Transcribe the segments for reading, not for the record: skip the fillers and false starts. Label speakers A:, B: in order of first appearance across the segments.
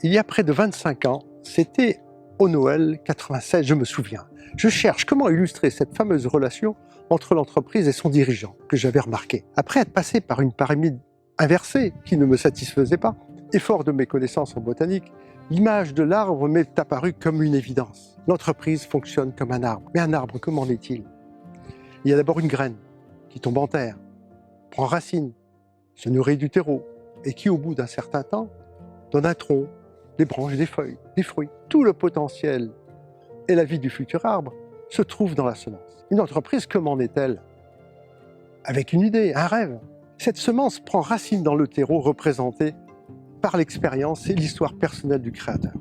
A: il y a près de 25 ans, c'était au Noël 96, je me souviens. Je cherche comment illustrer cette fameuse relation entre l'entreprise et son dirigeant, que j'avais remarqué. Après être passé par une pyramide inversée qui ne me satisfaisait pas, et fort de mes connaissances en botanique, l'image de l'arbre m'est apparue comme une évidence. L'entreprise fonctionne comme un arbre. Mais un arbre, comment est-il? Il y a d'abord une graine qui tombe en terre, prend racine, se nourrit du terreau, et qui, au bout d'un certain temps, donne un tronc, des branches, des feuilles, des fruits. Tout le potentiel et la vie du futur arbre se trouve dans la semence. Une entreprise, comment est-elle? Avec une idée, un rêve. Cette semence prend racine dans le terreau représenté par l'expérience et l'histoire personnelle du créateur.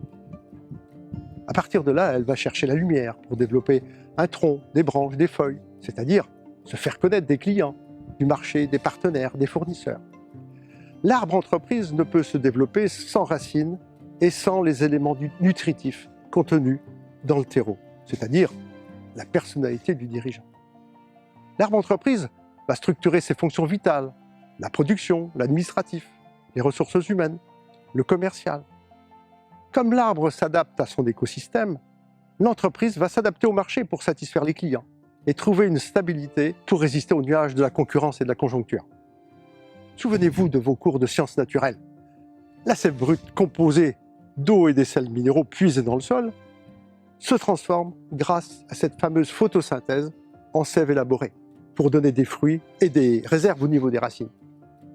A: À partir de là, elle va chercher la lumière pour développer un tronc, des branches, des feuilles, c'est-à-dire se faire connaître des clients, du marché, des partenaires, des fournisseurs. L'arbre entreprise ne peut se développer sans racines et sans les éléments nutritifs contenus dans le terreau, c'est-à-dire la personnalité du dirigeant. L'arbre entreprise va structurer ses fonctions vitales, la production, l'administratif, les ressources humaines, le commercial. Comme l'arbre s'adapte à son écosystème, l'entreprise va s'adapter au marché pour satisfaire les clients et trouver une stabilité pour résister aux nuages de la concurrence et de la conjoncture. Souvenez-vous de vos cours de sciences naturelles. La sève brute, composée d'eau et des sels minéraux puisés dans le sol, se transforme grâce à cette fameuse photosynthèse en sève élaborée pour donner des fruits et des réserves au niveau des racines.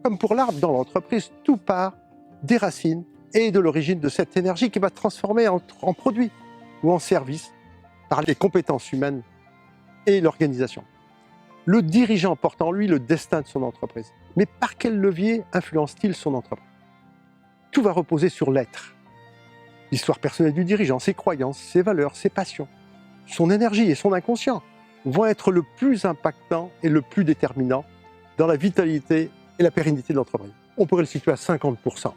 A: Comme pour l'arbre dans l'entreprise, tout part des racines et de l'origine de cette énergie qui va transformer en produit ou en service par les compétences humaines et l'organisation. Le dirigeant porte en lui le destin de son entreprise. Mais par quel levier influence-t-il son entreprise? Tout va reposer sur l'être. L'histoire personnelle du dirigeant, ses croyances, ses valeurs, ses passions, son énergie et son inconscient vont être le plus impactants et le plus déterminant dans la vitalité et la pérennité de l'entreprise. On pourrait le situer à 50%.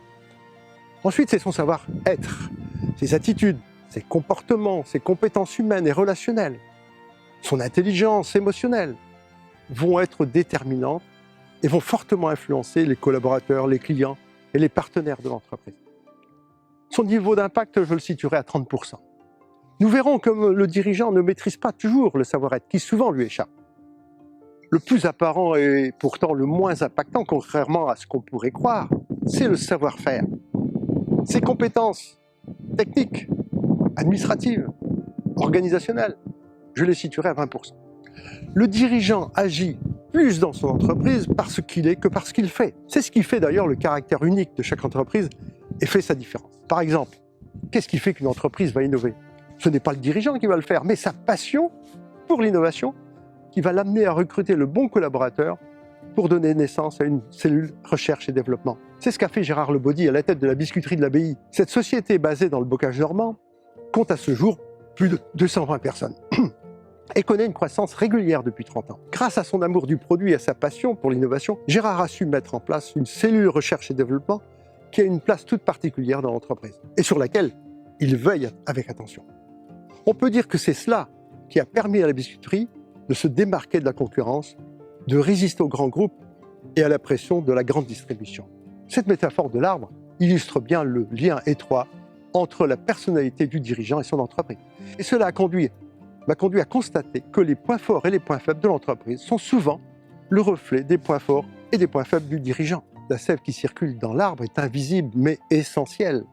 A: Ensuite, c'est son savoir-être, ses attitudes, ses comportements, ses compétences humaines et relationnelles, son intelligence émotionnelle vont être déterminantes et vont fortement influencer les collaborateurs, les clients et les partenaires de l'entreprise. Son niveau d'impact, je le situerai à 30%. Nous verrons que le dirigeant ne maîtrise pas toujours le savoir-être, qui souvent lui échappe. Le plus apparent et pourtant le moins impactant, contrairement à ce qu'on pourrait croire, c'est le savoir-faire. Ses compétences techniques, administratives, organisationnelles, je les situerai à 20%. Le dirigeant agit plus dans son entreprise parce qu'il est que parce qu'il fait. C'est ce qui fait d'ailleurs le caractère unique de chaque entreprise et fait sa différence. Par exemple, qu'est-ce qui fait qu'une entreprise va innover? Ce n'est pas le dirigeant qui va le faire, mais sa passion pour l'innovation qui va l'amener à recruter le bon collaborateur pour donner naissance à une cellule recherche et développement. C'est ce qu'a fait Gérard Lebaudy à la tête de la biscuiterie de l'Abbaye. Cette société basée dans le bocage normand compte à ce jour plus de 220 personnes. Et connaît une croissance régulière depuis 30 ans. Grâce à son amour du produit et à sa passion pour l'innovation, Gérard a su mettre en place une cellule recherche et développement qui a une place toute particulière dans l'entreprise et sur laquelle il veille avec attention. On peut dire que c'est cela qui a permis à la biscuiterie de se démarquer de la concurrence, de résister aux grands groupes et à la pression de la grande distribution. Cette métaphore de l'arbre illustre bien le lien étroit entre la personnalité du dirigeant et son entreprise. Et cela m'a conduit à constater que les points forts et les points faibles de l'entreprise sont souvent le reflet des points forts et des points faibles du dirigeant. La sève qui circule dans l'arbre est invisible mais essentielle.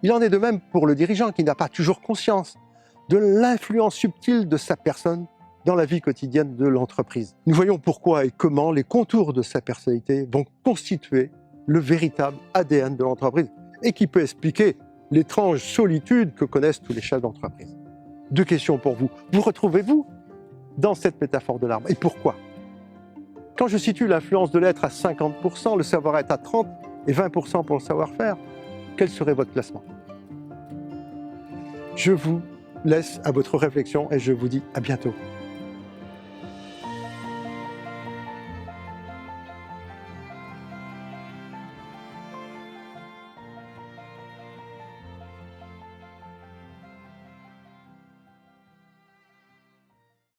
A: Il en est de même pour le dirigeant qui n'a pas toujours conscience de l'influence subtile de sa personne dans la vie quotidienne de l'entreprise. Nous voyons pourquoi et comment les contours de sa personnalité vont constituer le véritable ADN de l'entreprise et qui peut expliquer l'étrange solitude que connaissent tous les chefs d'entreprise. Deux questions pour vous. Vous retrouvez-vous dans cette métaphore de l'arbre? Et pourquoi? Quand je situe l'influence de l'être à 50%, le savoir-être à 30% et 20% pour le savoir-faire, quel serait votre classement? Je vous laisse à votre réflexion et je vous dis à bientôt.